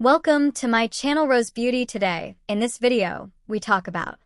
Welcome to my channel Rose Beauty. Today, in this video, we talk about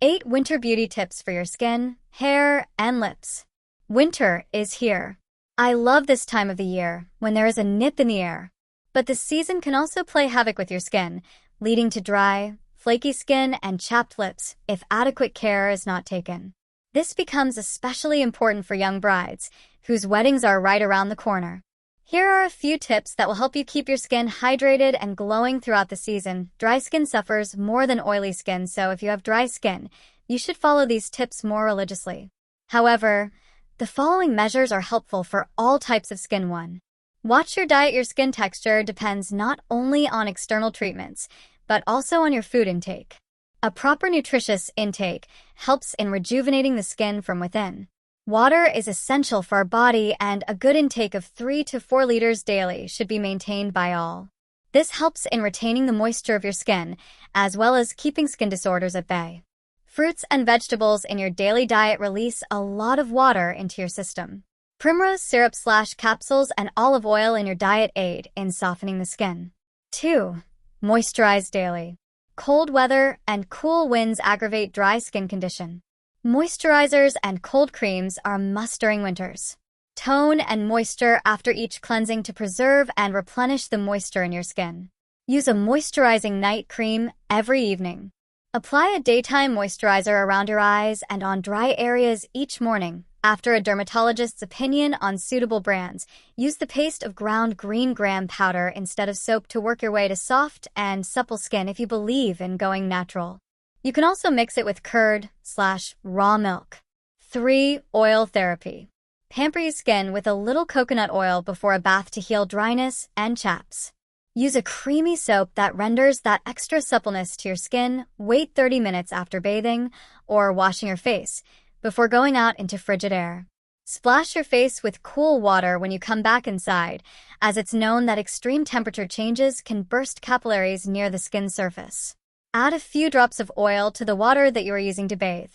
8 winter beauty tips for your skin, hair, and lips. Winter is here. I love this time of the year when there is a nip in the air. But the season can also play havoc with your skin, leading to dry, flaky skin and chapped lips if adequate care is not taken. This becomes especially important for young brides, whose weddings are right around the corner. Here are a few tips that will help you keep your skin hydrated and glowing throughout the season. Dry skin suffers more than oily skin, so if you have dry skin, you should follow these tips more religiously. However, the following measures are helpful for all types of skin. 1. Watch your diet. Your skin texture depends not only on external treatments, but also on your food intake. A proper nutritious intake helps in rejuvenating the skin from within. Water is essential for our body, and a good intake of 3 to 4 liters daily should be maintained by all. This helps in retaining the moisture of your skin, as well as keeping skin disorders at bay. Fruits and vegetables in your daily diet release a lot of water into your system. Primrose syrup/capsules and olive oil in your diet aid in softening the skin. 2. Moisturize daily. Cold weather and cool winds aggravate dry skin condition. Moisturizers and cold creams are a must during winters. Tone and moisture after each cleansing to preserve and replenish the moisture in your skin. Use a moisturizing night cream every evening. Apply a daytime moisturizer around your eyes and on dry areas each morning. After a dermatologist's opinion on suitable brands, use the paste of ground green gram powder instead of soap to work your way to soft and supple skin if you believe in going natural. You can also mix it with curd/raw milk. 3. Oil therapy. Pamper your skin with a little coconut oil before a bath to heal dryness and chaps. Use a creamy soap that renders that extra suppleness to your skin. Wait 30 minutes after bathing or washing your face before going out into frigid air. Splash your face with cool water when you come back inside, as it's known that extreme temperature changes can burst capillaries near the skin surface. Add a few drops of oil to the water that you are using to bathe.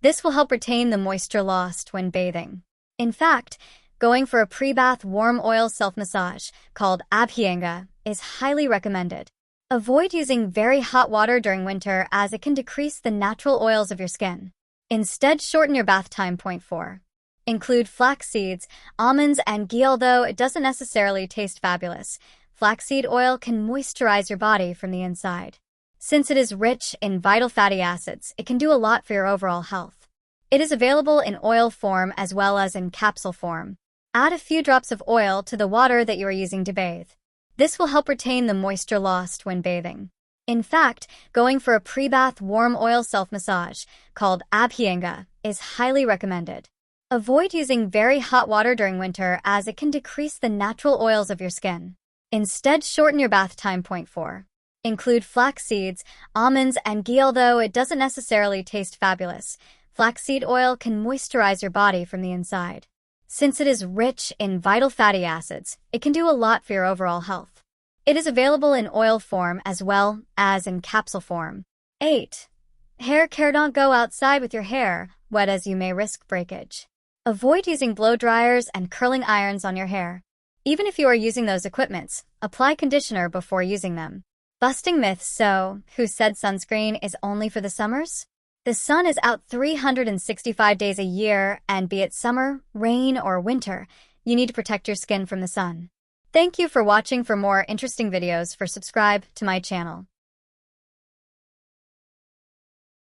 This will help retain the moisture lost when bathing. In fact, going for a pre-bath warm oil self-massage, called abhyanga, is highly recommended. Avoid using very hot water during winter, as it can decrease the natural oils of your skin. Instead, shorten your bath time. 4. Include flax seeds, almonds, and ghee. Although it doesn't necessarily taste fabulous, flaxseed oil can moisturize your body from the inside. Since it is rich in vital fatty acids, it can do a lot for your overall health. It is available in oil form as well as in capsule form. Add a few drops of oil to the water that you are using to bathe. This will help retain the moisture lost when bathing. In fact, going for a pre-bath warm oil self-massage, called abhyanga, is highly recommended. Avoid using very hot water during winter, as it can decrease the natural oils of your skin. Instead, shorten your bath time. 4. Include flax seeds, almonds, and ghee. Although it doesn't necessarily taste fabulous, flaxseed oil can moisturize your body from the inside. Since it is rich in vital fatty acids, it can do a lot for your overall health. It is available in oil form as well as in capsule form. 8. Hair care. Don't go outside with your hair wet, as you may risk breakage. Avoid using blow dryers and curling irons on your hair. Even if you are using those equipments, apply conditioner before using them. Busting myths. So, who said sunscreen is only for the summers? The sun is out 365 days a year, and be it summer, rain, or winter, you need to protect your skin from the sun. Thank you for watching. For more interesting videos, subscribe to my channel.